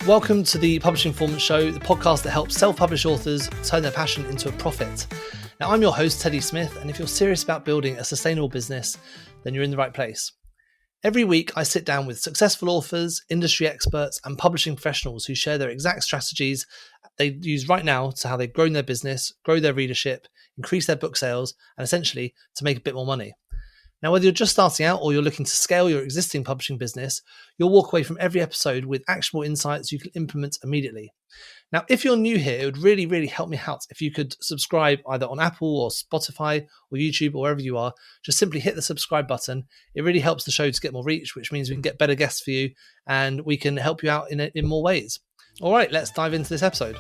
Welcome to the Publishing Performance Show, the podcast that helps self-published authors turn their passion into a profit. Now, I'm your host, Teddy Smith, and if you're serious about building a sustainable business, then you're in the right place. Every week, I sit down with successful authors, industry experts, and publishing professionals who share their exact strategies they use right now to how they've grown their business, grow their readership, increase their book sales, and essentially to make a bit more money. Now, whether you're just starting out or you're looking to scale your existing publishing business, you'll walk away from every episode with actionable insights you can implement immediately. Now, if you're new here, it would really help me out if you could subscribe either on Apple or Spotify or YouTube or wherever you are. Just simply hit the subscribe button. It really helps the show to get more reach, which means we can get better guests for you and we can help you out in more ways. All right, let's dive into this episode.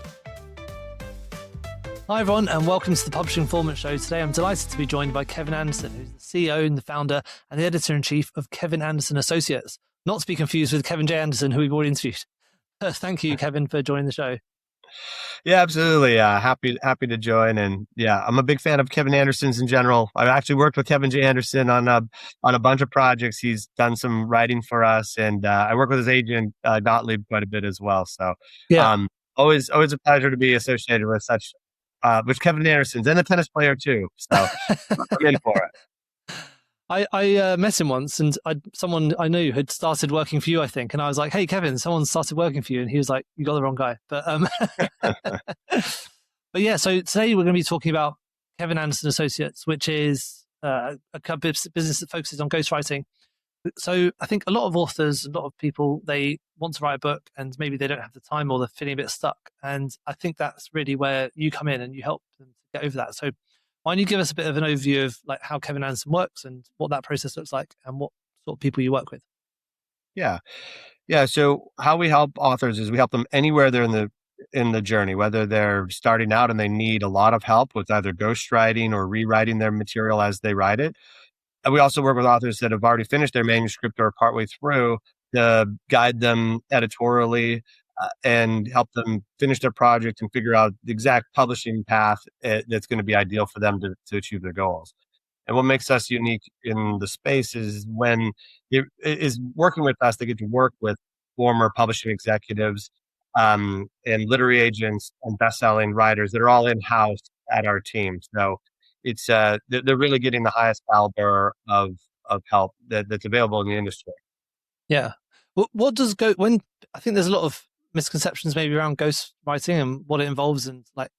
Hi everyone, and welcome to the Publishing Performance Show. Today I'm delighted to be joined by Kevin Anderson, who's the CEO and the founder and the editor-in-chief of Kevin Anderson Associates. Not to be confused with Kevin J. Anderson, who we've already interviewed. Thank you, Kevin, for joining the show. Yeah, absolutely. Happy to join. And yeah, I'm a big fan of Kevin Anderson's in general. I've actually worked with Kevin J. Anderson on a bunch of projects. He's done some writing for us, and I work with his agent, Gottlieb, quite a bit as well. So always a pleasure to be associated with such with Kevin Anderson's and a tennis player too. So I'm in for it. I met him once, and someone I knew had started working for you, I think. And I was like, hey, Kevin, someone started working for you. And he was like, you got the wrong guy. But but yeah, so today we're going to be talking about Kevin Anderson Associates, which is a business that focuses on ghostwriting. So I think a lot of authors, a lot of people, they want to write a book and maybe they don't have the time or they're feeling a bit stuck. And I think that's really where you come in and you help them to get over that. So why don't you give us a bit of an overview of like how Kevin Anderson works and what that process looks like and what sort of people you work with? Yeah. So how we help authors is we help them anywhere they're in the journey, whether they're starting out and they need a lot of help with either ghostwriting or rewriting their material as they write it. And we also work with authors that have already finished their manuscript or are partway through to guide them editorially and help them finish their project and figure out the exact publishing path that's going to be ideal for them to achieve their goals. And what makes us unique in the space is when it is working with us, they get to work with former publishing executives and literary agents and best-selling writers that are all in-house at our team. So it's they're really getting the highest caliber of help that's available in the industry. Yeah. What does I think there's a lot of misconceptions maybe around ghostwriting and what it involves and like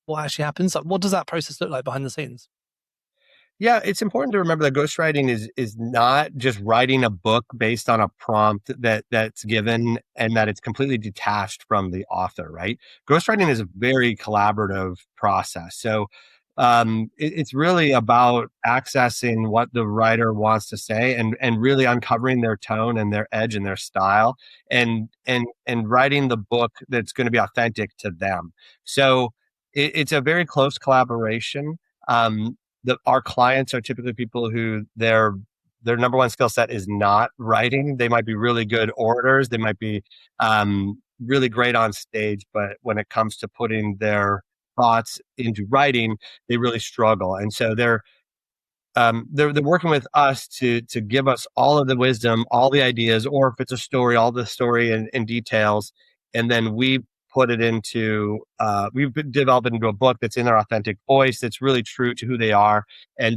what actually happens. Like, what does that process look like behind the scenes? Yeah, it's important to remember that ghostwriting is not just writing a book based on a prompt that's given and that it's completely detached from the author, right? Ghostwriting is a very collaborative process. So it's really about accessing what the writer wants to say and really uncovering their tone and their edge and their style and writing the book that's going to be authentic to them. So it's a very close collaboration. Our clients are typically people who their number one skill set is not writing. They might be really good orators. They might be really great on stage, but when it comes to putting their thoughts into writing, they really struggle. And so they're working with us to give us all of the wisdom, all the ideas, or if it's a story, all the story and details. And then we put it into, we've developed it into a book that's in their authentic voice, that's really true to who they are.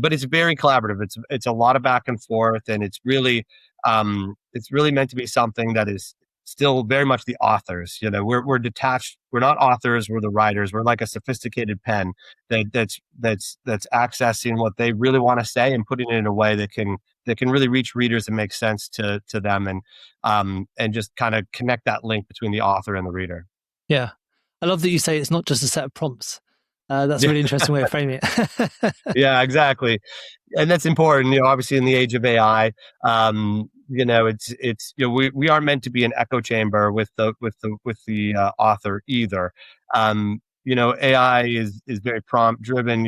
But it's very collaborative. It's a lot of back and forth, and it's really meant to be something that is still very much the authors. You know, we're detached. We're not authors. We're the writers. We're like a sophisticated pen that's accessing what they really want to say and putting it in a way that can really reach readers and make sense to them and just kind of connect that link between the author and the reader. Yeah, I love that you say it's not just a set of prompts. That's a really interesting way of framing it. Yeah, exactly. And that's important, obviously in the age of AI, it's we aren't meant to be an echo chamber with the author either. AI is very prompt driven.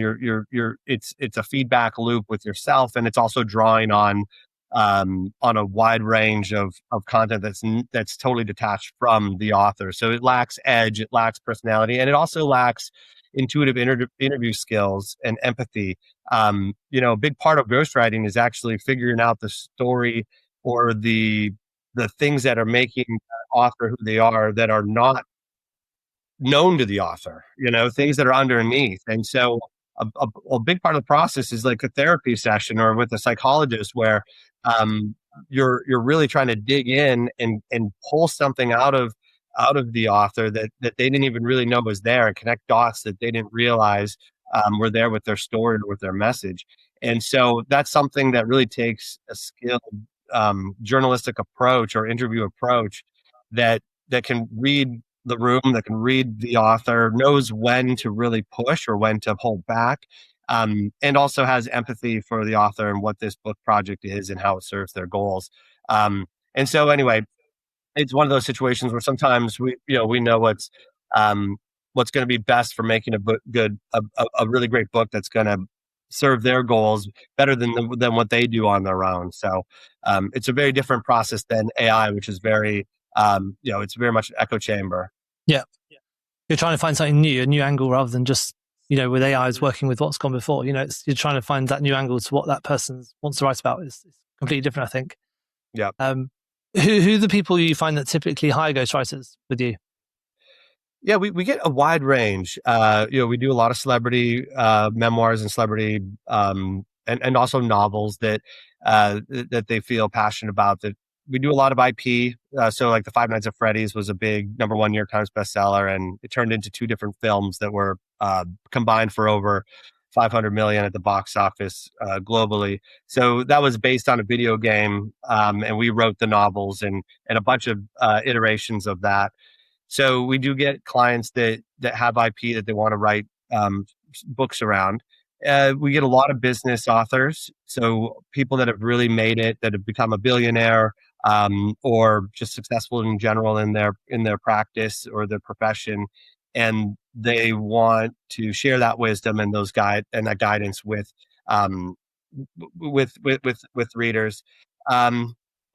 It's a feedback loop with yourself, and it's also drawing on a wide range of content that's totally detached from the author. So it lacks edge, it lacks personality, and it also lacks intuitive interview skills and empathy. A big part of ghostwriting is actually figuring out the story or the things that are making author who they are that are not known to the author, things that are underneath. And so a big part of the process is like a therapy session or with a psychologist where um, you're really trying to dig in and pull something out of the author that they didn't even really know was there, and connect dots that they didn't realize were there with their story or with their message. And so that's something that really takes a skilled journalistic approach or interview approach that can read the room, that can read the author, knows when to really push or when to hold back, and also has empathy for the author and what this book project is and how it serves their goals. And so anyway, it's one of those situations where sometimes we know what's going to be best for making a book good, a really great book that's going to serve their goals better than what they do on their own. So it's a very different process than AI, which is very it's very much an echo chamber. Yeah. You're trying to find something new, a new angle, rather than just, with AI is working with what's gone before. You're trying to find that new angle to what that person wants to write about. Is completely different, I think. Yeah. Who are the people you find that typically hire ghostwriters with you? Yeah, we get a wide range. We do a lot of celebrity memoirs and celebrity and also novels that they feel passionate about. That we do a lot of IP. So like the Five Nights at Freddy's was a big #1 New York Times bestseller, and it turned into 2 different films that were combined for over 500 million at the box office globally. So that was based on a video game, and we wrote the novels and a bunch of iterations of that. So we do get clients that have IP that they want to write books around. We get a lot of business authors, so people that have really made it, that have become a billionaire, or just successful in general in their practice or their profession, and they want to share that wisdom and that guidance with readers.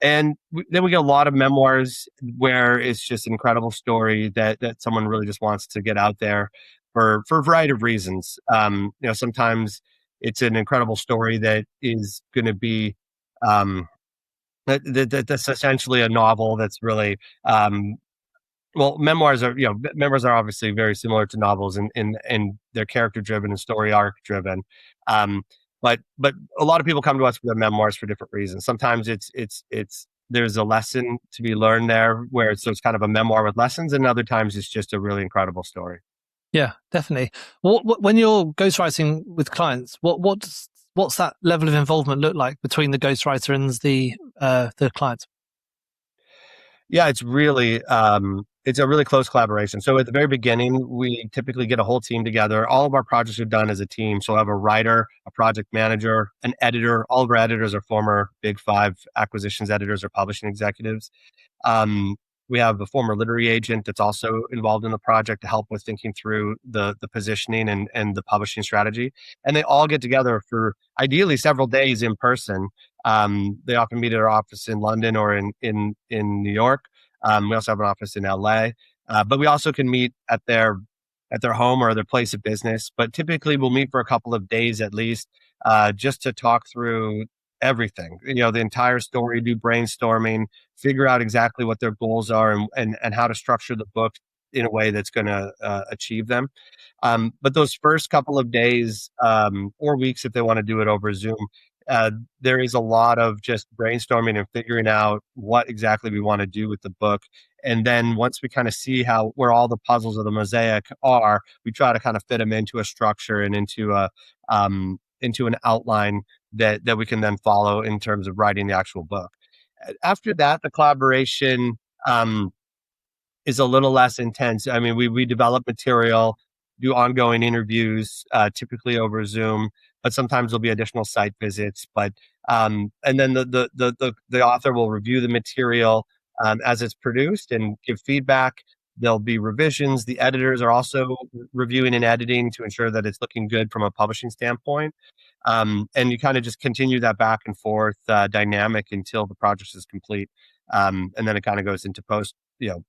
Then we get a lot of memoirs where it's just an incredible story that someone really just wants to get out there for a variety of reasons. Sometimes it's an incredible story that is going to be that's essentially a novel that's really memoirs are obviously very similar to novels in they're character driven and story arc driven. But a lot of people come to us for their memoirs for different reasons. Sometimes it's there's a lesson to be learned there where it's kind of a memoir with lessons, and other times it's just a really incredible story. Yeah, definitely. When you're ghostwriting with clients, what's that level of involvement look like between the ghostwriter and the client? Yeah, it's really it's a really close collaboration. So at the very beginning, we typically get a whole team together. All of our projects are done as a team. So I have a writer, a project manager, an editor. All of our editors are former Big Five acquisitions editors or publishing executives. We have a former literary agent that's also involved in the project to help with thinking through the positioning and the publishing strategy. And they all get together for ideally several days in person. They often meet at our office in London or in New York. We also have an office in LA, but we also can meet at their home or their place of business. But typically we'll meet for a couple of days at least, just to talk through everything, the entire story, do brainstorming, figure out exactly what their goals are and how to structure the book in a way that's going to achieve them. But those first couple of days or weeks, if they want to do it over Zoom, there is a lot of just brainstorming and figuring out what exactly we want to do with the book. And then once we kind of see where all the puzzles of the mosaic are, we try to kind of fit them into a structure and into an outline that we can then follow in terms of writing the actual book. After that, the collaboration is a little less intense. I mean, we develop material, do ongoing interviews, typically over Zoom, but sometimes there'll be additional site visits. But and then the author will review the material as it's produced and give feedback. There'll be revisions. The editors are also reviewing and editing to ensure that it's looking good from a publishing standpoint. And you kind of just continue that back and forth dynamic until the project is complete. And then it kind of goes into post, and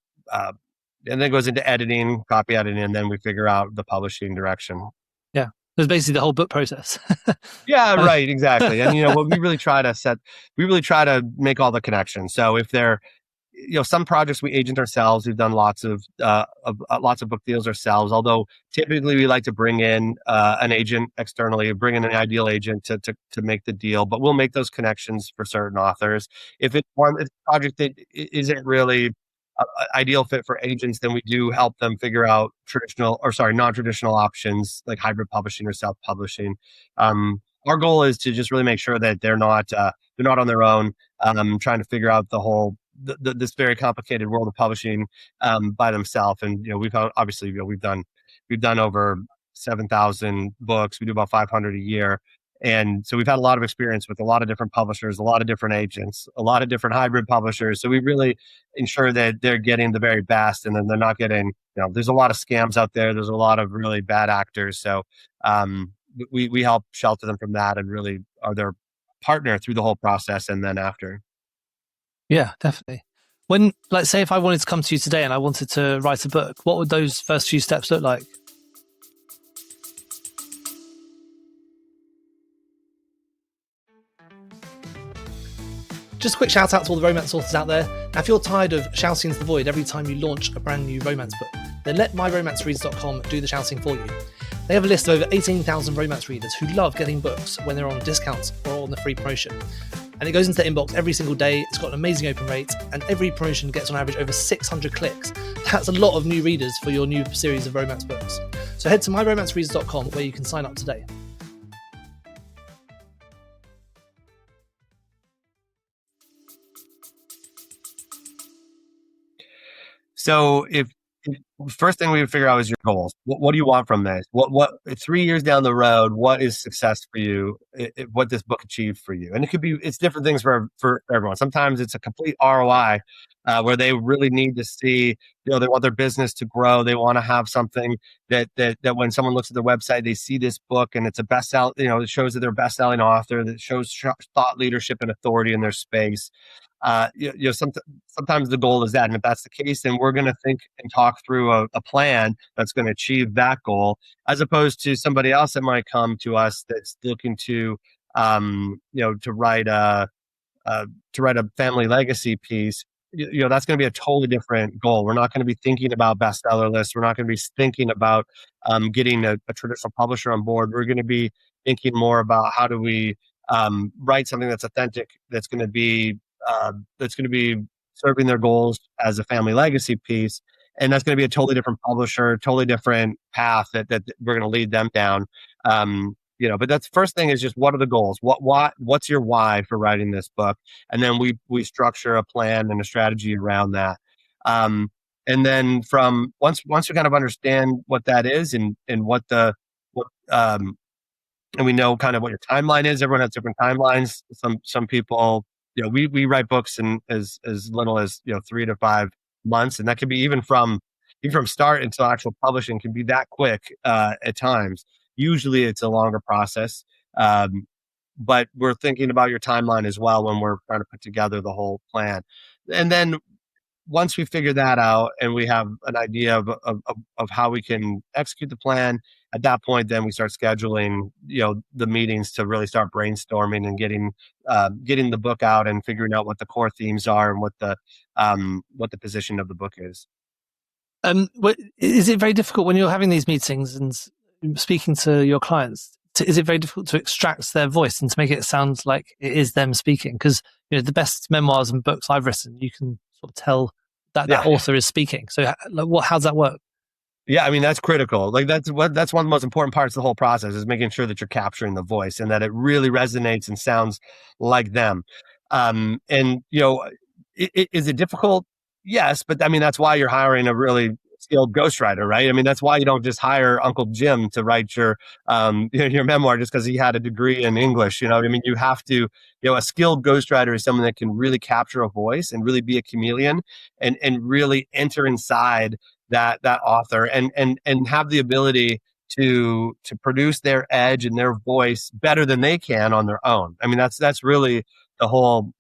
then it goes into editing, copy editing, and then we figure out the publishing direction. Yeah. It's basically the whole book process. Yeah, right, exactly. And what we really try to make all the connections. So if some projects we agent ourselves. We've done lots of book deals ourselves. Although typically we like to bring in an agent externally, bring in an ideal agent to make the deal. But we'll make those connections for certain authors. If it's a project that isn't really ideal fit for agents, then we do help them figure out non-traditional options like hybrid publishing or self-publishing. Our goal is to just really make sure that they're not on their own, trying to figure out this very complicated world of publishing by themselves. And we've obviously we've done over 7,000 books. We do about 500 a year. And so we've had a lot of experience with a lot of different publishers, a lot of different agents, a lot of different hybrid publishers. So we really ensure that they're getting the very best, and then they're not getting, there's a lot of scams out there. There's a lot of really bad actors. So we help shelter them from that and really are their partner through the whole process and then after. Yeah, definitely. When, like, say if I wanted to come to you today and I wanted to write a book, what would those first few steps look like? Just a quick shout out to all the romance authors out there. Now, if you're tired of shouting into the void every time you launch a brand new romance book, then let myromancereaders.com do the shouting for you. They have a list of over 18,000 romance readers who love getting books when they're on discounts or on the free promotion. And it goes into their inbox every single day. It's got an amazing open rate, and every promotion gets on average over 600 clicks. That's a lot of new readers for your new series of romance books. So head to myromancereaders.com where you can sign up today. So if first thing we would figure out is your goals. What do you want from this? What 3 years down the road, what is success for you? What this book achieved for you? And it's different things for everyone. Sometimes it's a complete ROI where they really need to see, they want their business to grow. They want to have something that when someone looks at their website, they see this book and it's a bestseller. It shows that they're a best-selling author, that shows thought leadership and authority in their space. Sometimes the goal is that, and if that's the case, then we're going to think and talk through a plan that's going to achieve that goal, as opposed to somebody else that might come to us that's looking to write a family legacy piece. That's going to be a totally different goal. We're not going to be thinking about bestseller lists. We're not going to be thinking about getting a traditional publisher on board. We're going to be thinking more about how do we write something that's authentic, that's going to be serving their goals as a family legacy piece. And that's going to be a totally different publisher, totally different path that we're going to lead them down. But that's the first thing is just, what are the goals? What's your why for writing this book? And then we structure a plan and a strategy around that. And then from once we kind of understand what that is and and we know kind of what your timeline is. Everyone has different timelines. Some people, we write books in as little as 3 to 5 months, and that can be even from start until actual publishing can be that quick at times. Usually, it's a longer process, but we're thinking about your timeline as well when we're trying to put together the whole plan. And then once we figure that out and we have an idea of how we can execute the plan, at that point, then we start scheduling, the meetings to really start brainstorming and getting the book out and figuring out what the core themes are and what the position of the book is. Is it very difficult when you're having these meetings and speaking to your clients? Is it very difficult to extract their voice and to make it sound like it is them speaking? Because the best memoirs and books I've written, you can sort of tell that author is speaking. So how does that work? Yeah, I mean, that's critical. Like that's one of the most important parts of the whole process, is making sure that you're capturing the voice and that it really resonates and sounds like them. Is it difficult? Yes, but I mean, that's why you're hiring a really skilled ghostwriter, right? I mean, that's why you don't just hire Uncle Jim to write your memoir just because he had a degree in English. I mean, you have to, a skilled ghostwriter is someone that can really capture a voice and really be a chameleon and really enter inside that author and have the ability to produce their edge and their voice better than they can on their own. I mean, that's really the whole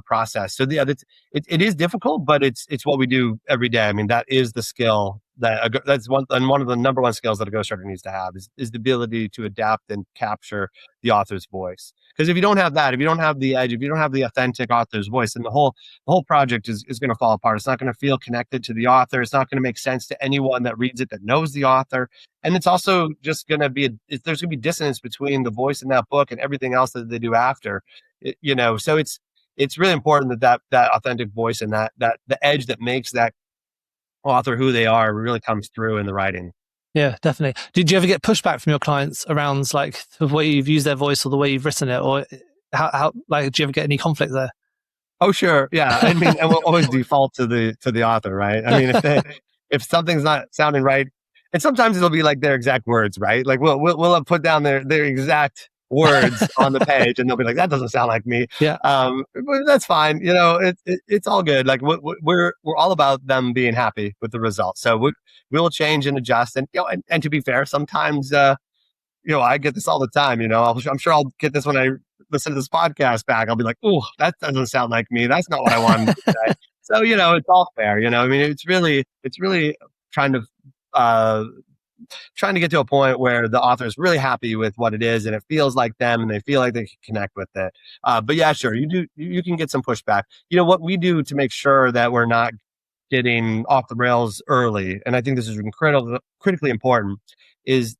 process. So it is difficult, but it's what we do every day. I mean, that is the skill that's one of the number one skills that a ghostwriter needs to have is the ability to adapt and capture the author's voice. Because if you don't have that, if you don't have the edge, if you don't have the authentic author's voice, then the whole project is going to fall apart. It's not going to feel connected to the author. It's not going to make sense to anyone that reads it that knows the author. And it's also just going to be there's going to be dissonance between the voice in that book and everything else that they do after. So it's really important that authentic voice and that the edge that makes that author who they are really comes through in the writing. Yeah, definitely. Did you ever get pushback from your clients around like the way you've used their voice or the way you've written it, or how like do you ever get any conflict there? Oh, sure. Yeah. I mean, and we'll always default to the author, right? I mean, if something's not sounding right, and sometimes it'll be like their exact words, right? Like we'll have put down their exact words on the page, and they'll be like, "That doesn't sound like me." Yeah. But that's fine. It's all good. Like we're all about them being happy with the result. So we'll change and adjust. And and to be fair, sometimes I get this all the time. I'm sure I'll get this when I listen to this podcast back. I'll be like, "Oh, that doesn't sound like me. That's not what I wanted to say." So it's all fair. I mean, it's really trying to get to a point where the author is really happy with what it is and it feels like them and they feel like they can connect with it. But yeah, sure, you can get some pushback. What we do to make sure that we're not getting off the rails early, and I think this is critically important, is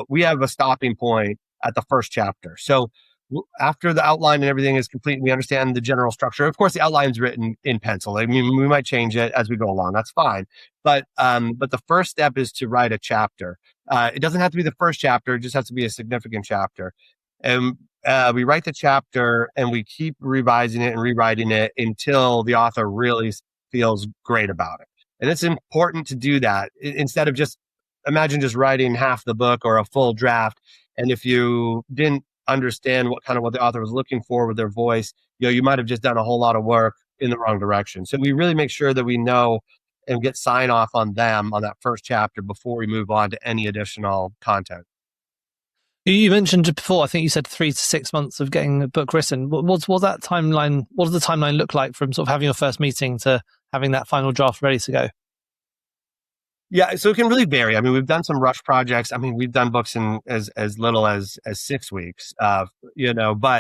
we have a stopping point at the first chapter. So after the outline and everything is complete, we understand the general structure. Of course, the outline's written in pencil. I mean, we might change it as we go along. That's fine. But the first step is to write a chapter. It doesn't have to be the first chapter. It just has to be a significant chapter. And we write the chapter and we keep revising it and rewriting it until the author really feels great about it. And it's important to do that instead of imagine just writing half the book or a full draft. And if you didn't understand what the author was looking for with their voice, you might have just done a whole lot of work in the wrong direction. So we really make sure that we know and get sign off on them on that first chapter before we move on to any additional content. You mentioned before, I think you said 3 to 6 months of getting a book written. What's that timeline? What does the timeline look like from sort of having your first meeting to having that final draft ready to go? Yeah, so it can really vary. I mean, we've done some rush projects. I mean, we've done books in as little as 6 weeks, but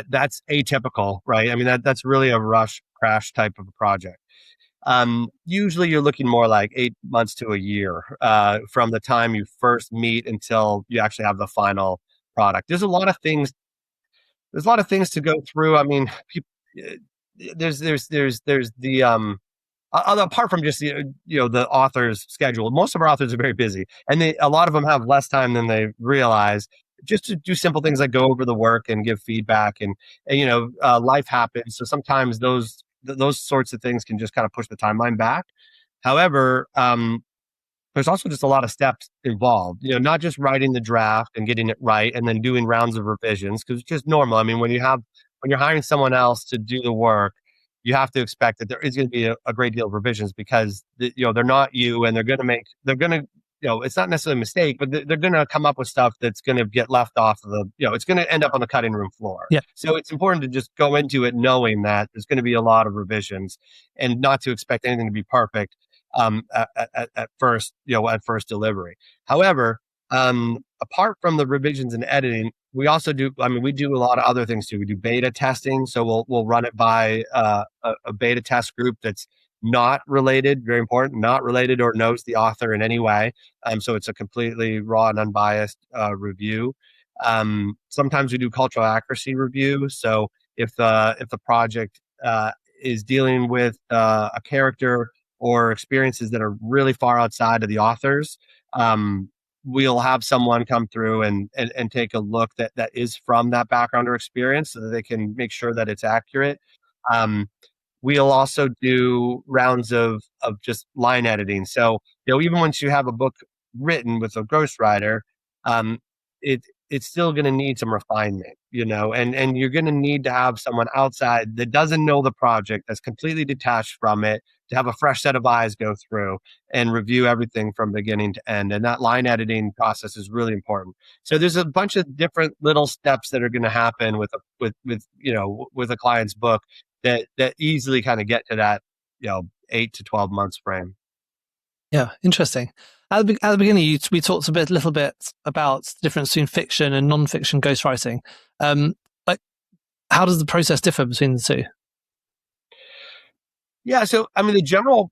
that's atypical, right? I mean, that's really a rush crash type of a project. Usually you're looking more like 8 months to a year from the time you first meet until you actually have the final product. There's a lot of things to go through. I mean, there's the apart from just the author's schedule. Most of our authors are very busy, and a lot of them have less time than they realize. Just to do simple things like go over the work and give feedback, and life happens. So sometimes those sorts of things can just kind of push the timeline back. However, there's also just a lot of steps involved. Not just writing the draft and getting it right, and then doing rounds of revisions, because it's just normal. I mean, when you're hiring someone else to do the work, you have to expect that there is going to be a great deal of revisions because they're not you, and they're going to it's not necessarily a mistake, but they're going to come up with stuff that's going to get left off of it's going to end up on the cutting room floor. Yeah. So it's important to just go into it knowing that there's going to be a lot of revisions and not to expect anything to be perfect at first delivery. However, apart from the revisions and editing, we also do. I mean, we do a lot of other things too. We do beta testing, so we'll run it by a beta test group that's not related. Very important, not related or knows the author in any way. So it's a completely raw and unbiased review. Sometimes we do cultural accuracy review. So if the project is dealing with a character or experiences that are really far outside of the author's, we'll have someone come through and take a look that is from that background or experience so that they can make sure that it's accurate. We'll also do rounds of just line editing. So, even once you have a book written with a ghostwriter, it's still going to need some refinement, and you're going to need to have someone outside that doesn't know the project, that's completely detached from it, to have a fresh set of eyes go through and review everything from beginning to end. And that line editing process is really important. So there's a bunch of different little steps that are going to happen with a client's book that easily kind of get to that, 8 to 12 months frame. Yeah, interesting. At the beginning, we talked a little bit about the difference between fiction and non-fiction ghostwriting. Like, how does the process differ between the two? Yeah, so I mean the general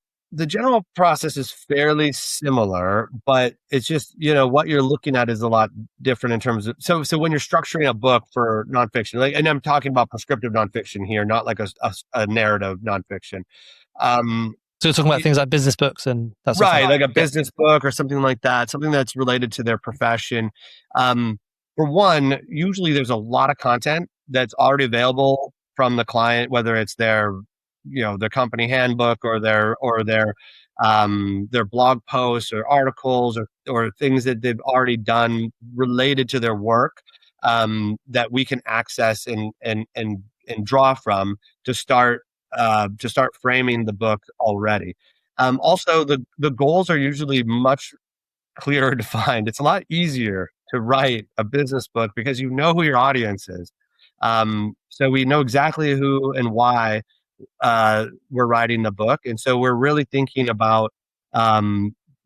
process is fairly similar, but it's just, what you're looking at is a lot different in terms of so when you're structuring a book for nonfiction, like, and I'm talking about prescriptive nonfiction here, not like a narrative nonfiction. So we're talking about things like business books and that sort of Right, thing. like a business book or something like that, something that's related to their profession. For one, usually there's a lot of content that's already available from the client, whether it's their company handbook or their blog posts or articles or things that they've already done related to their work, that we can access and draw from to start framing the book already. Also, the goals are usually much clearer defined. It's a lot easier to write a business book because you know who your audience is. So we know exactly who and why we're writing the book, and so we're really thinking about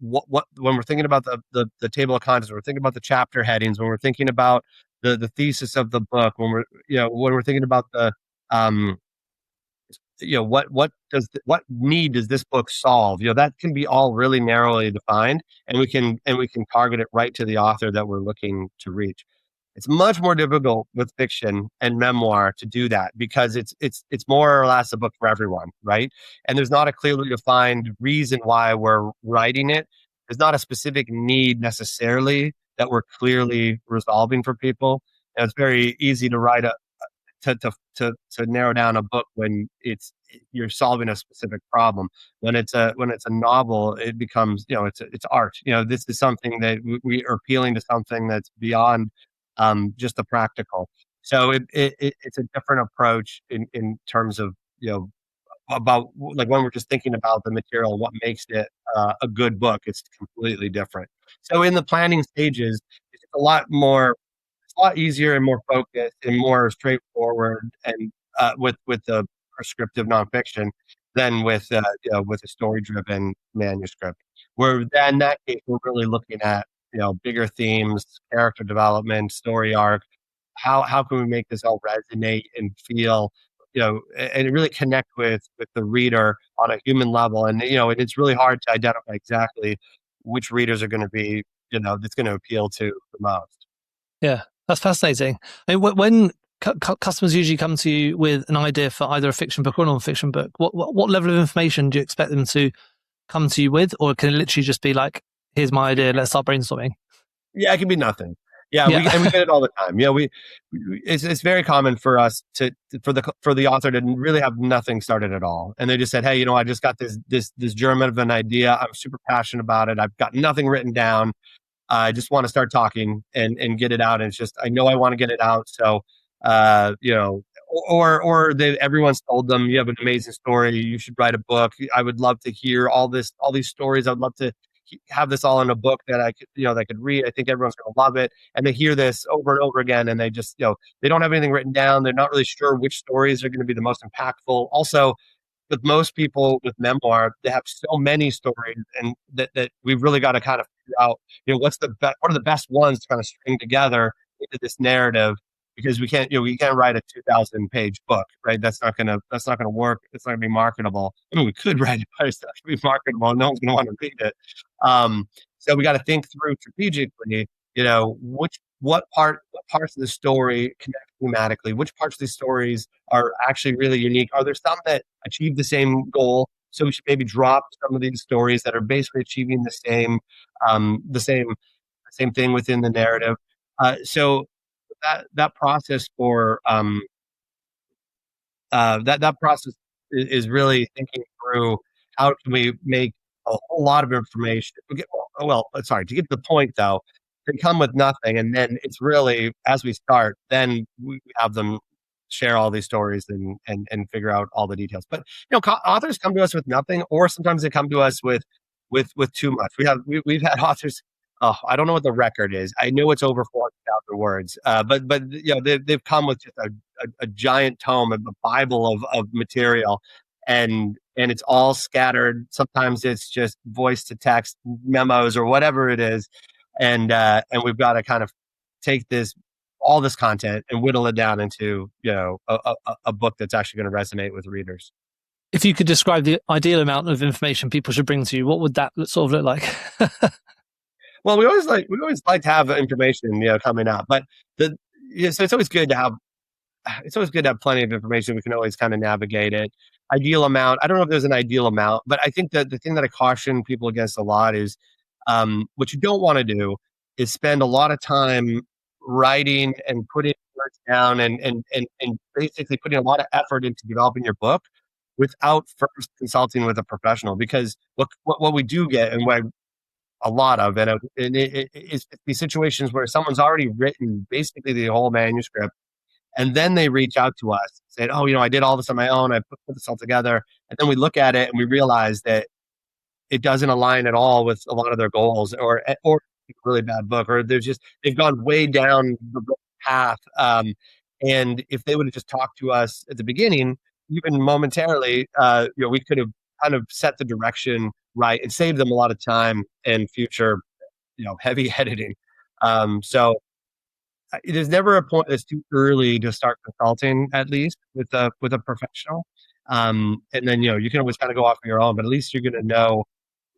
what when we're thinking about the table of contents, we're thinking about the chapter headings, when we're thinking about the thesis of the book, when we're thinking about the um, what need does this book solve? That can be all really narrowly defined, and we can target it right to the author that we're looking to reach. It's much more difficult with fiction and memoir to do that because it's more or less a book for everyone, right? And there's not a clearly defined reason why we're writing it. There's not a specific need necessarily that we're clearly resolving for people. And it's very easy to write to narrow down a book when you're solving a specific problem. When it's a novel, it becomes, it's art. This is something that we are appealing to something that's beyond just the practical. So it's a different approach in terms of, about, like, when we're just thinking about the material, what makes it a good book. It's completely different. So in the planning stages, it's a lot easier and more focused and more straightforward, and with the prescriptive nonfiction than with a story driven manuscript. Where then in that case we're really looking at, bigger themes, character development, story arc. How can we make this all resonate and feel, and really connect with the reader on a human level? And it's really hard to identify exactly which readers are going to be, that's going to appeal to the most. Yeah, that's fascinating. I mean, when customers usually come to you with an idea for either a fiction book or a non-fiction book, what level of information do you expect them to come to you with, or can it literally just be like, "Here's my idea, let's start brainstorming"? Yeah, it can be nothing. Yeah, we Yeah, get it all the time. It's very common for us for the author to really have nothing started at all, and they just said, "Hey, I just got this germ of an idea. I'm super passionate about it. I've got nothing written down. I just want to start talking and get it out. And it's just, I know I want to get it out. So, uh, you know, or everyone's told them, you have an amazing story. You should write a book. I would love to hear all these stories. I'd love to have this all in a book that that I could read. I think everyone's going to love it." And they hear this over and over again, and they just, they don't have anything written down. They're not really sure which stories are going to be the most impactful. Also, with most people with memoir, they have so many stories, and that we've really got to kind of figure out, what are the best ones to kind of string together into this narrative, because we can't write a 2,000 page book, right? That's not gonna work. It's not gonna be marketable. I mean, we could write it, but it's not gonna be marketable, and no one's gonna want to read it. So we got to think through strategically, what parts of the story connect thematically, which parts of these stories are actually really unique. Are there some that achieve the same goal? So we should maybe drop some of these stories that are basically achieving um, the same, the same thing within the narrative. So that process for that process is really thinking through how can we make a whole lot of information. Sorry, to get to the point though, they come with nothing, and then it's really, as we start, then we have them share all these stories and figure out all the details. But authors come to us with nothing, or sometimes they come to us with too much. We've had authors. Oh, I don't know what the record is. I know it's over 400,000 words. But they've come with just a giant tome, a Bible of material, and it's all scattered. Sometimes it's just voice to text memos or whatever it is, and we've got to kind of take all this content and whittle it down into a book that's actually going to resonate with readers. If you could describe the ideal amount of information people should bring to you, what would that sort of look like? Well, we always like to have information coming out, but so it's always good to have plenty of information. We can always kind of navigate it. Ideal amount, I don't know if there's an ideal amount, but I think that the thing that I caution people against a lot is what you don't want to do is spend a lot of time writing and putting words down and basically putting a lot of effort into developing your book without first consulting with a professional. Because what we do get, and what a lot of, and it is these situations where someone's already written basically the whole manuscript, and then they reach out to us saying, oh, I did all this on my own, I put this all together, and then we look at it and we realize that it doesn't align at all with a lot of their goals, or a really bad book, or they've gone way down the path. And if they would have just talked to us at the beginning, even momentarily, we could have kind of set the direction right and saved them a lot of time and future, heavy editing. So there's never a point that's too early to start consulting, at least with a professional. And then you can always kind of go off on your own, but at least you're going to know.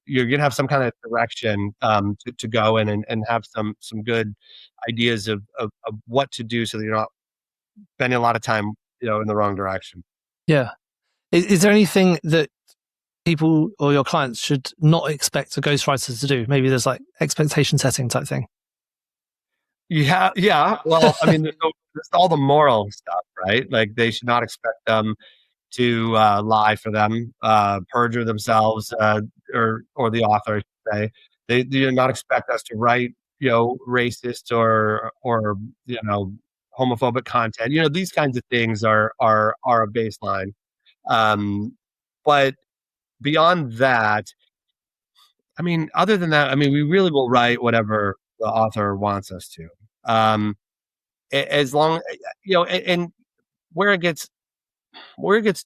You're going to have some kind of direction to go in and have some good ideas of what to do, so that you're not spending a lot of time in the wrong direction. Yeah. Is there anything that people or your clients should not expect a ghostwriter to do? Maybe there's like expectation setting type thing. Yeah. Well, I mean, there's all the moral stuff, right? Like they should not expect them to lie for them, perjure themselves, or the author, I should say. They do not expect us to write, racist or homophobic content. These kinds of things are a baseline. But beyond that, I mean, other than that, I mean, we really will write whatever the author wants us to. As long, and where it gets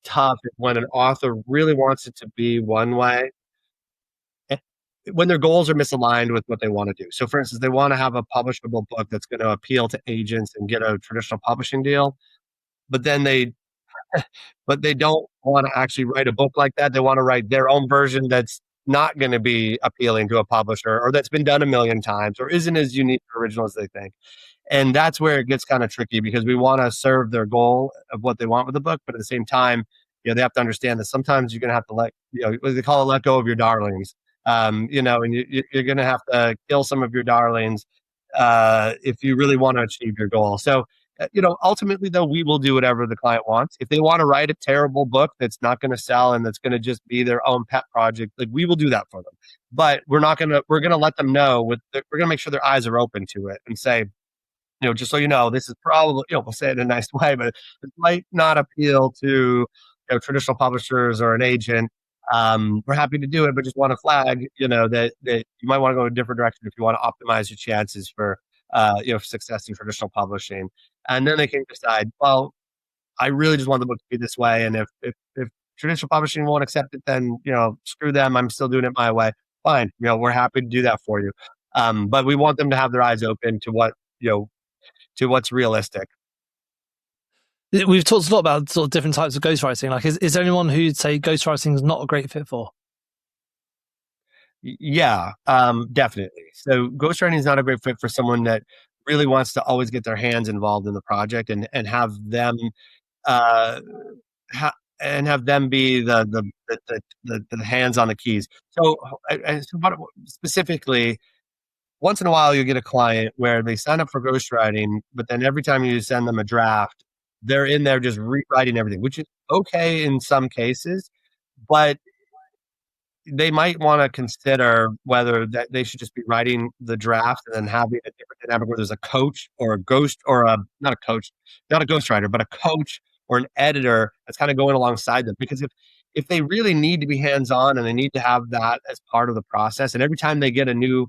tough is when an author really wants it to be one way, when their goals are misaligned with what they want to do. So, for instance, they want to have a publishable book that's going to appeal to agents and get a traditional publishing deal, but then they don't want to actually write a book like that. They want to write their own version that's not going to be appealing to a publisher, or that's been done a million times, or isn't as unique or original as they think. And that's where it gets kind of tricky, because we want to serve their goal of what they want with the book, but at the same time, they have to understand that sometimes you're going to have to what they call it, let go of your darlings. And you're going to have to kill some of your darlings if you really want to achieve your goal. So, ultimately, though, we will do whatever the client wants. If they want to write a terrible book that's not going to sell and that's going to just be their own pet project, like, we will do that for them. But we're going to let them know we're going to make sure their eyes are open to it and say, just so you know, this is probably, we'll say it in a nice way, but it might not appeal to traditional publishers or an agent. We're happy to do it, but just want to flag, that you might want to go a different direction if you want to optimize your chances for success in traditional publishing. And then they can decide, well, I really just want the book to be this way. And if traditional publishing won't accept it, then, screw them. I'm still doing it my way. Fine. We're happy to do that for you. But we want them to have their eyes open to what's realistic. We've talked a lot about sort of different types of ghostwriting. Like, is there anyone who'd say ghostwriting is not a great fit for? Yeah, definitely. So ghostwriting is not a great fit for someone that really wants to always get their hands involved in the project and have them have them be the hands on the keys. So, specifically, once in a while you get a client where they sign up for ghostwriting, but then every time you send them a draft, they're in there just rewriting everything, which is okay in some cases, but they might want to consider whether that they should just be writing the draft and then having a different dynamic where there's a coach or a ghost or not a ghostwriter, but a coach or an editor that's kind of going alongside them. Because if they really need to be hands-on and they need to have that as part of the process, and every time they get a new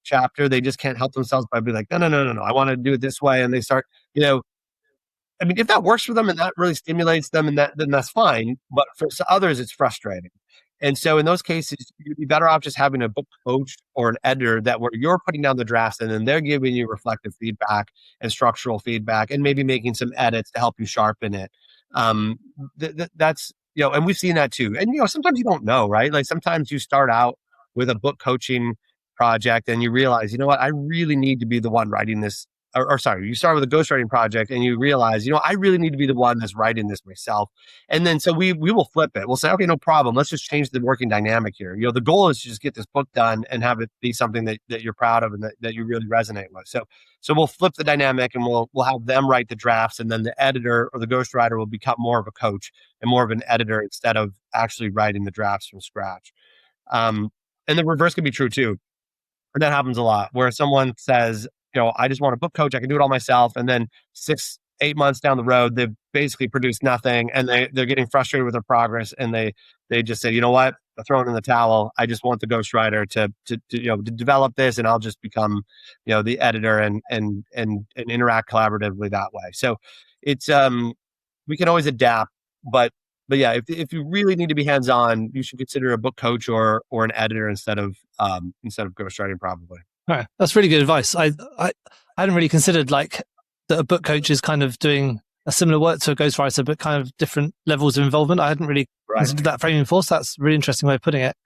chapter, they just can't help themselves by being like, no, I want to do it this way. And they start, I mean, if that works for them and that really stimulates them, and then that's fine. But for others, it's frustrating. And so in those cases, you'd be better off just having a book coach or an editor that where you're putting down the drafts and then they're giving you reflective feedback and structural feedback and maybe making some edits to help you sharpen it. Um, that's, and we've seen that too. And, sometimes you don't know, right? Like sometimes you start out with a book coaching project and you realize, you know what, I really need to be the one writing this. Or sorry, you start with a ghostwriting project and you realize, I really need to be the one that's writing this myself. And then so we will flip it. We'll say, okay, no problem. Let's just change the working dynamic here. The goal is to just get this book done and have it be something that you're proud of and that you really resonate with. So we'll flip the dynamic and we'll have them write the drafts, and then the editor or the ghostwriter will become more of a coach and more of an editor instead of actually writing the drafts from scratch. And the reverse can be true too. And that happens a lot where someone says, I just want a book coach. I can do it all myself. And then 6-8 months down the road, they've basically produced nothing and they're getting frustrated with their progress. And they just say, you know what, I'm throwing in the towel. I just want the ghostwriter to develop this, and I'll just become, the editor and interact collaboratively that way. So it's, we can always adapt, but yeah, if you really need to be hands-on, you should consider a book coach or an editor instead of ghostwriting, probably. All right. That's really good advice. I hadn't really considered like that a book coach is kind of doing a similar work to a ghostwriter, but kind of different levels of involvement. I hadn't really considered that framing before. So that's a really interesting way of putting it.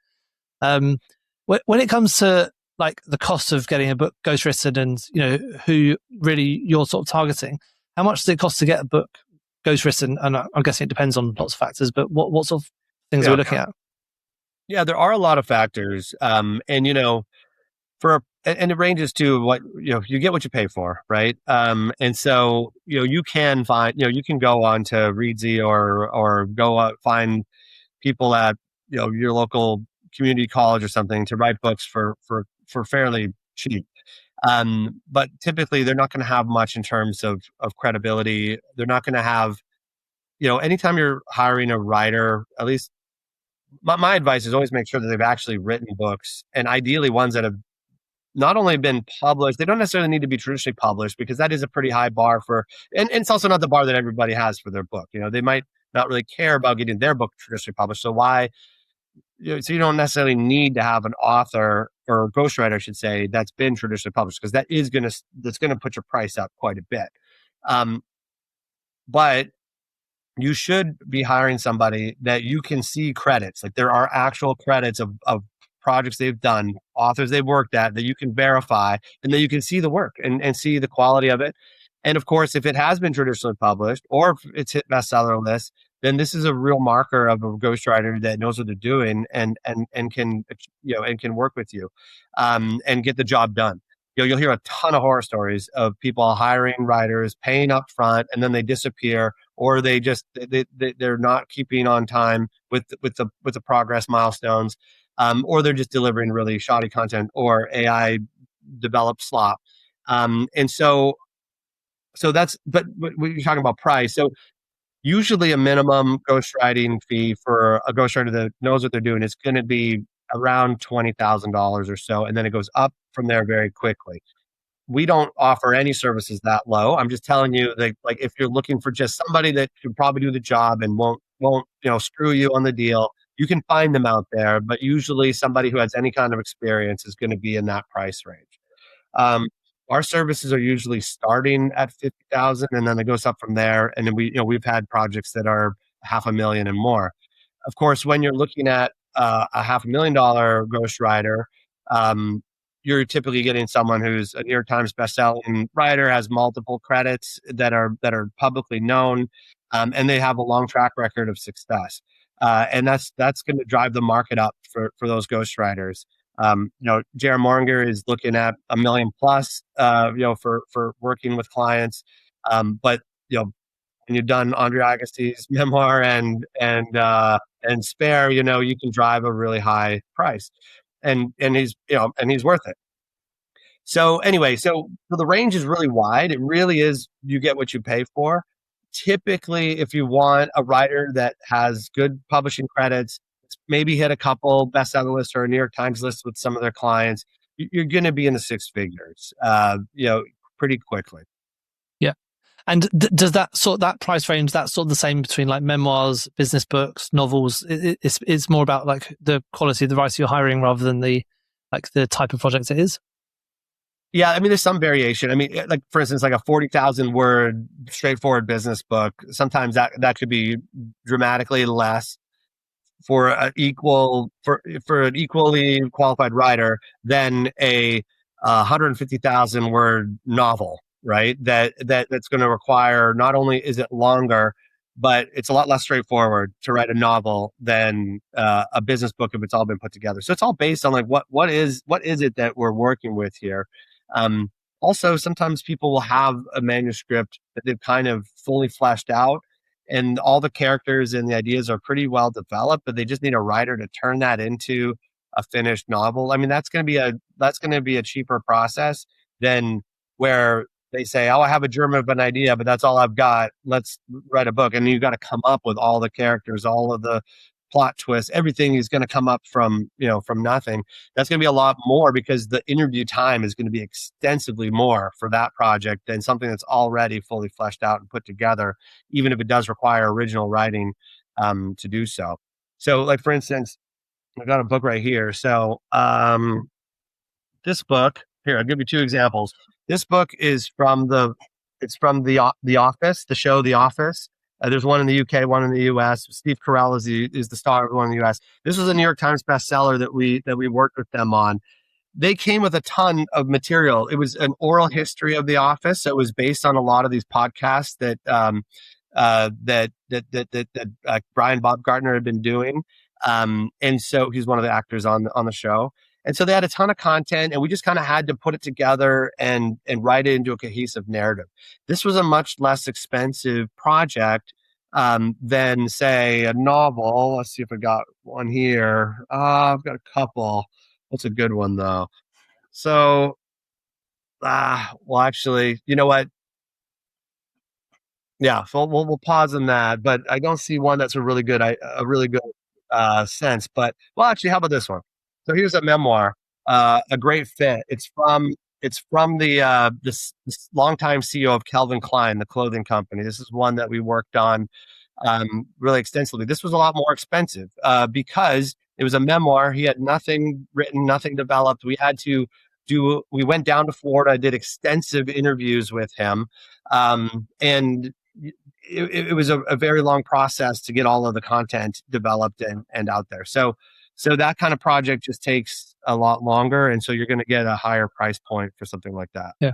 When it comes to like the cost of getting a book ghostwritten and, who really you're sort of targeting, how much does it cost to get a book ghostwritten? And I'm guessing it depends on lots of factors, but what sort of things are we looking at? Yeah, there are a lot of factors. And it ranges to what, you get what you pay for, right? And so, you can find, you can go on to Readsy or go out, find people at, your local community college or something to write books for fairly cheap. But typically they're not going to have much in terms of credibility. They're not going to have, anytime you're hiring a writer, at least my advice is always make sure that they've actually written books, and ideally ones that have not only been published. They don't necessarily need to be traditionally published, because that is a pretty high bar and it's also not the bar that everybody has for their book. They might not really care about getting their book traditionally published. So why, so you don't necessarily need to have an author or a ghostwriter, I should say, that's been traditionally published, because that's going to put your price up quite a bit. But you should be hiring somebody that you can see credits. Like there are actual credits of projects they've done, authors they've worked at, that you can verify, and that you can see the work and see the quality of it. And of course, if it has been traditionally published or if it's hit bestseller lists, then this is a real marker of a ghostwriter that knows what they're doing and can, and can work with you, and get the job done. You'll hear a ton of horror stories of people hiring writers, paying up front, and then they disappear, or they're not keeping on time with the progress milestones. Or they're just delivering really shoddy content or AI developed slop. And so that's, but you're talking about price. So usually a minimum ghostwriting fee for a ghostwriter that knows what they're doing is going to be around $20,000 or so. And then it goes up from there very quickly. We don't offer any services that low. I'm just telling you that, like, if you're looking for just somebody that can probably do the job and won't screw you on the deal, you can find them out there. But usually somebody who has any kind of experience is going to be in that price range. Our services are usually starting at 50,000, and then it goes up from there. And then we've had projects that are $500,000 and more. Of course, when you're looking at a $500,000 ghostwriter, you're typically getting someone who's a New York Times bestselling writer, has multiple credits that are publicly known, and they have a long track record of success. And that's going to drive the market up for those ghostwriters. Jared Moringer is looking at $1 million plus, for working with clients. But when you've done Andre Agassi's memoir and Spare, you can drive a really high price, and he's worth it. So anyway, so the range is really wide. It really is, you get what you pay for. Typically, if you want a writer that has good publishing credits, maybe hit a couple bestseller lists or a New York Times list with some of their clients, you're going to be in the six figures, pretty quickly. Yeah. And does that price range, that's sort of the same between like memoirs, business books, novels? It's more about like the quality of the writer you're hiring rather than the type of project it is. Yeah, I mean, there's some variation. I mean, like for instance, like a 40,000 word straightforward business book. Sometimes that could be dramatically less for an equally qualified writer than a 150,000 word novel, right? That's going to require, not only is it longer, but it's a lot less straightforward to write a novel than a business book if it's all been put together. So it's all based on like what is it that we're working with here. Also, sometimes people will have a manuscript that they've kind of fully fleshed out, and all the characters and the ideas are pretty well developed, but they just need a writer to turn that into a finished novel. I mean, that's going to be a cheaper process than where they say, "Oh, I have a germ of an idea, but that's all I've got. Let's write a book." And you got to come up with all the characters, all of the plot twists, everything is going to come up from nothing. That's going to be a lot more because the interview time is going to be extensively more for that project than something that's already fully fleshed out and put together, even if it does require original writing to do so. So, like for instance, I've got a book right here. So, this book here, I'll give you two examples. This book is from the Office, the show The Office. There's one in the UK, one in the US. Steve Carell is the star of one in the US. This was a New York Times bestseller that we worked with them on. They came with a ton of material. It was an oral history of The Office. So it was based on a lot of these podcasts that Brian Bob Gardner had been doing. And so he's one of the actors on the show. And so they had a ton of content, and we just kind of had to put it together and write it into a cohesive narrative. This was a much less expensive project than, say, a novel. Let's see if I got one here. I've got a couple. What's a good one, though? So, well, actually, you know what? Yeah, so we'll pause on that. But I don't see one that's a really good sense. But well, actually, how about this one? So here's a memoir, a great fit. It's from this longtime CEO of Calvin Klein, the clothing company. This is one that we worked on really extensively. This was a lot more expensive because it was a memoir. He had nothing written, nothing developed. We went down to Florida, did extensive interviews with him, and it was a very long process to get all of the content developed and out there. So that kind of project just takes a lot longer, and so you're going to get a higher price point for something like that. Yeah.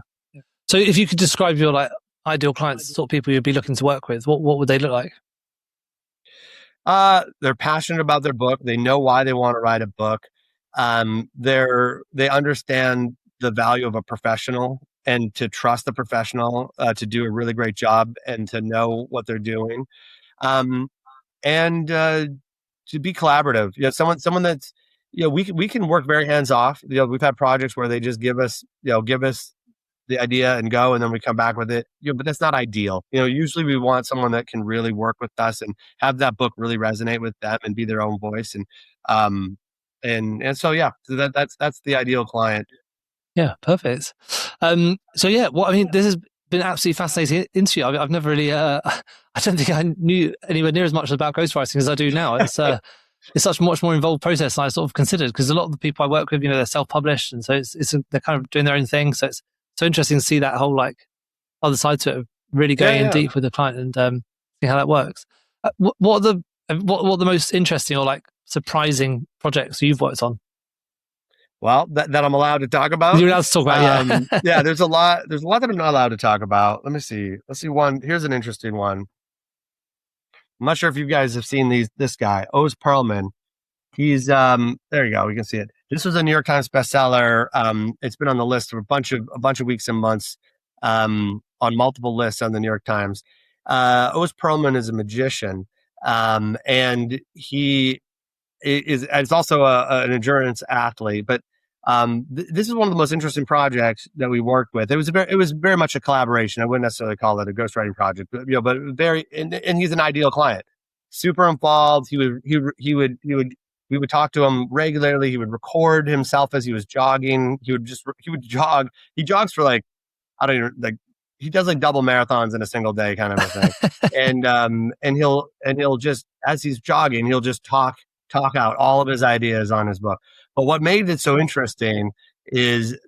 So if you could describe your ideal clients, the sort of people you'd be looking to work with, what would they look like? They're passionate about their book. They know why they want to write a book. They understand the value of a professional and to trust the professional to do a really great job and to know what they're doing. And to be collaborative. Someone that's, we can work very hands off. We've had projects where they just give us the idea and go, and then we come back with it. But that's not ideal. Usually we want someone that can really work with us and have that book really resonate with them and be their own voice. And so that's the ideal client. Yeah, perfect. So yeah, this has been an absolutely fascinating interview. I've never really, I don't think I knew anywhere near as much about ghostwriting as I do now. It's such a much more involved process than I sort of considered, because a lot of the people I work with, they're self-published, and so they're kind of doing their own thing. So it's so interesting to see that whole other side to it, really going in deep with the client and seeing how that works. What are the most interesting or surprising projects you've worked on? Well, that I'm allowed to talk about. You're allowed to talk about, yeah. Yeah, there's a lot that I'm not allowed to talk about. Let me see. Let's see one. Here's an interesting one. I'm not sure if you guys have seen this guy, Oz Perlman. He's there you go. We can see it. This was a New York Times bestseller. It's been on the list for a bunch of weeks and months, on multiple lists on the New York Times. Oz Perlman is a magician, and he is also an endurance athlete. But this is one of the most interesting projects that we worked with. It was very much a collaboration. I wouldn't necessarily call it a ghostwriting project, but and he's an ideal client. Super involved. We would talk to him regularly. He would record himself as he was jogging. He would jog. He jogs for he does like double marathons in a single day kind of a thing. And he'll just, as he's jogging, he'll just talk out all of his ideas on his book. But what made it so interesting is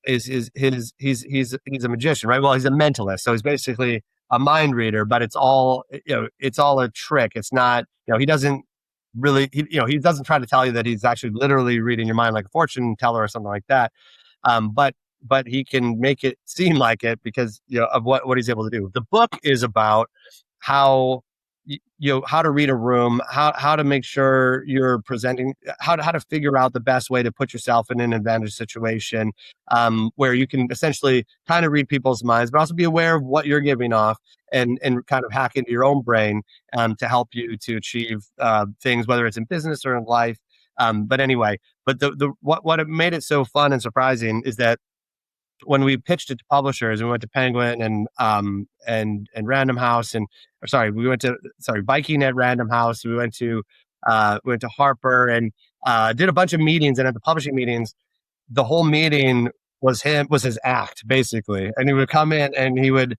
he's a magician, right? Well, he's a mentalist, so he's basically a mind reader, but it's all a trick. It's not, he doesn't really, he doesn't try to tell you that he's actually literally reading your mind like a fortune teller or something like that. But he can make it seem like it because of what he's able to do. The book is about how how to read a room, how to make sure you're presenting, how to figure out the best way to put yourself in an advantage situation, where you can essentially kind of read people's minds, but also be aware of what you're giving off and kind of hack into your own brain to help you to achieve things, whether it's in business or in life. But anyway, what made it so fun and surprising is that when we pitched it to publishers, we went to Penguin and Random House we went to Viking at Random House. We went to Harper and did a bunch of meetings. And at the publishing meetings, the whole meeting was his act basically. And he would come in and he would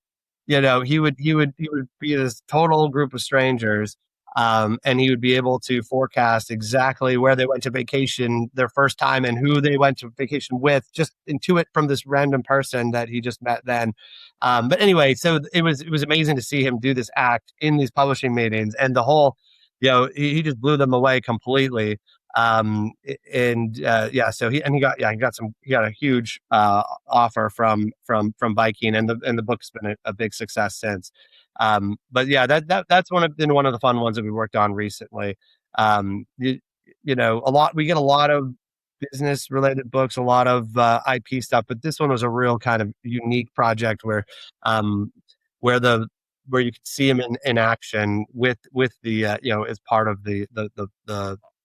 be this total group of strangers. And he would be able to forecast exactly where they went to vacation their first time and who they went to vacation with, just intuit from this random person that he just met then. But anyway, so it was amazing to see him do this act in these publishing meetings, and the whole, he just blew them away completely. So he got a huge offer from Viking, and the book's been a big success since. But yeah, that's been one of the fun ones that we worked on recently. We get a lot of business related books, a lot of IP stuff, but this one was a real kind of unique project where you could see him in action with the as part of the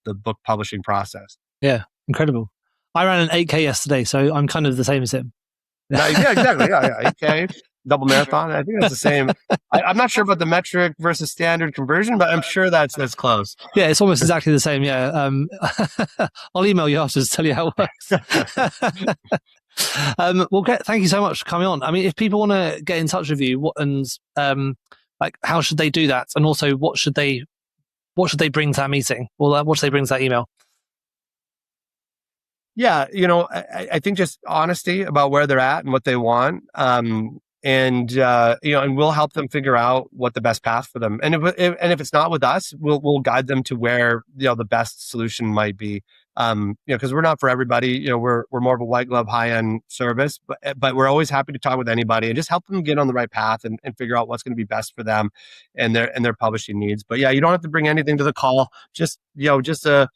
book publishing process. Yeah, incredible. I ran an 8K yesterday, so I'm kind of the same as him. Yeah, exactly. Yeah, 8K. Double marathon. I think that's the same. I'm not sure about the metric versus standard conversion, but I'm sure that's close. Yeah, it's almost exactly the same. Yeah. I'll email you after to tell you how it works. Thank you so much for coming on. I mean, if people want to get in touch with you, how should they do that? And also, what should they bring to that meeting? Or what should they bring to that email? Yeah, I think just honesty about where they're at and what they want. And we'll help them figure out what the best path for them. And if it's not with us, we'll guide them to where, the best solution might be. Because we're not for everybody. We're more of a white glove, high end service, but we're always happy to talk with anybody and just help them get on the right path and figure out what's going to be best for them and their publishing needs. But yeah, you don't have to bring anything to the call. Just a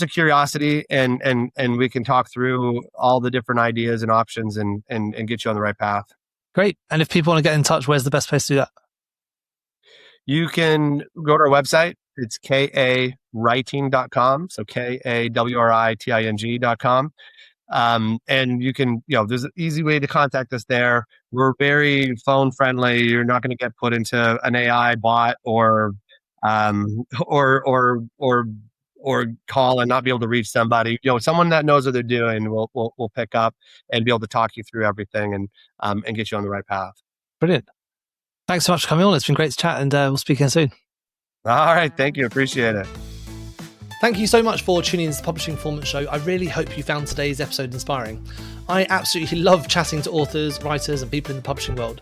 curiosity, and we can talk through all the different ideas and options and get you on the right path. Great. And if people want to get in touch, where's the best place to do that? You can go to our website. It's kawriting.com. So kawriting.com. And you can, there's an easy way to contact us there. We're very phone friendly. You're not going to get put into an AI bot or call and not be able to reach somebody. Someone that knows what they're doing will pick up and be able to talk you through everything and get you on the right path. Brilliant. Thanks so much for coming on. It's been great to chat, and we'll speak again soon. All right. Thank you. Appreciate it. Thank you so much for tuning into the Publishing Performance Show. I really hope you found today's episode inspiring. I absolutely love chatting to authors, writers, and people in the publishing world.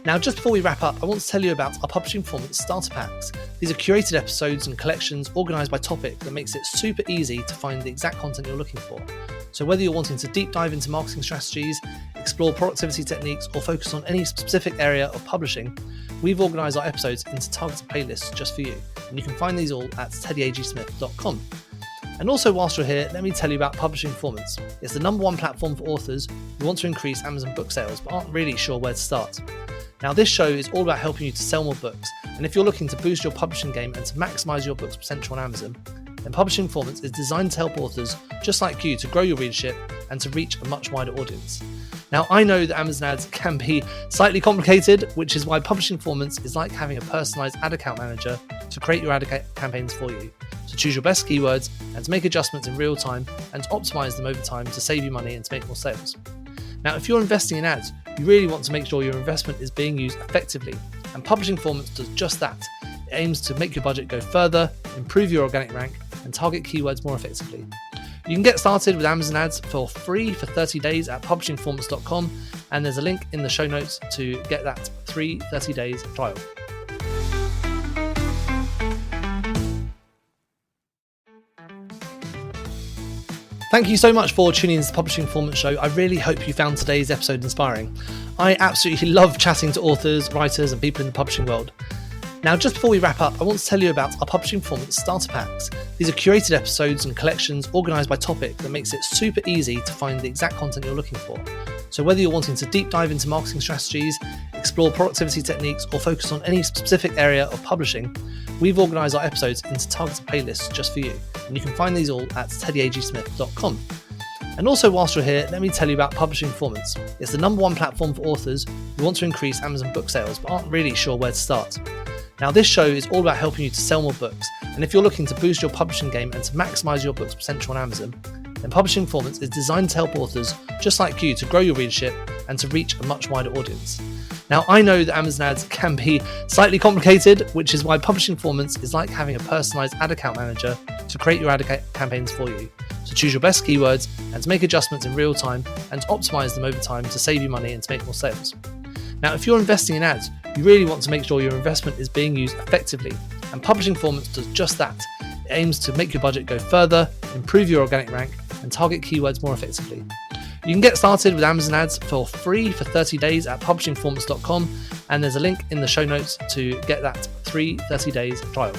Now, just before we wrap up, I want to tell you about our Publishing Performance Starter Packs. These are curated episodes and collections organised by topic that makes it super easy to find the exact content you're looking for. So whether you're wanting to deep dive into marketing strategies, explore productivity techniques, or focus on any specific area of publishing, we've organised our episodes into targeted playlists just for you. And you can find these all at teddyagsmith.com. And also, whilst you're here, let me tell you about Publishing Performance. It's the #1 platform for authors who want to increase Amazon book sales but aren't really sure where to start. Now, this show is all about helping you to sell more books, and if you're looking to boost your publishing game and to maximise your book's potential on Amazon, then Publishing Performance is designed to help authors just like you to grow your readership and to reach a much wider audience. Now, I know that Amazon ads can be slightly complicated, which is why Publishing Performance is like having a personalised ad account manager to create your ad campaigns for you, to choose your best keywords and to make adjustments in real time and to optimise them over time to save you money and to make more sales. Now, if you're investing in ads, you really want to make sure your investment is being used effectively. And Publishing Performance does just that. It aims to make your budget go further, improve your organic rank, and target keywords more effectively. You can get started with Amazon ads for free for 30 days at publishingperformance.com, and there's a link in the show notes to get that free 30 days trial. Thank you so much for tuning into the Publishing Performance Show. I really hope you found today's episode inspiring. I absolutely love chatting to authors, writers, and people in the publishing world. Now, just before we wrap up, I want to tell you about our Publishing Performance Starter Packs. These are curated episodes and collections organised by topic that makes it super easy to find the exact content you're looking for. So whether you're wanting to deep dive into marketing strategies, explore productivity techniques, or focus on any specific area of publishing, we've organised our episodes into targeted playlists just for you. And you can find these all at teddyagsmith.com. And also, whilst you're here, let me tell you about Publishing Performance. It's the number one platform for authors who want to increase Amazon book sales but aren't really sure where to start. Now, this show is all about helping you to sell more books, and if you're looking to boost your publishing game and to maximise your book's potential on Amazon, then Publishing Performance is designed to help authors just like you to grow your readership and to reach a much wider audience. Now, I know that Amazon ads can be slightly complicated, which is why Publishing Performance is like having a personalised ad account manager to create your ad campaigns for you, to choose your best keywords and to make adjustments in real time and to optimise them over time to save you money and to make more sales. Now, if you're investing in ads, you really want to make sure your investment is being used effectively, and Publishing Performance does just that. It aims to make your budget go further, improve your organic rank, and target keywords more effectively. You can get started with Amazon ads for free for 30 days at publishingperformance.com, and there's a link in the show notes to get that free 30 days trial.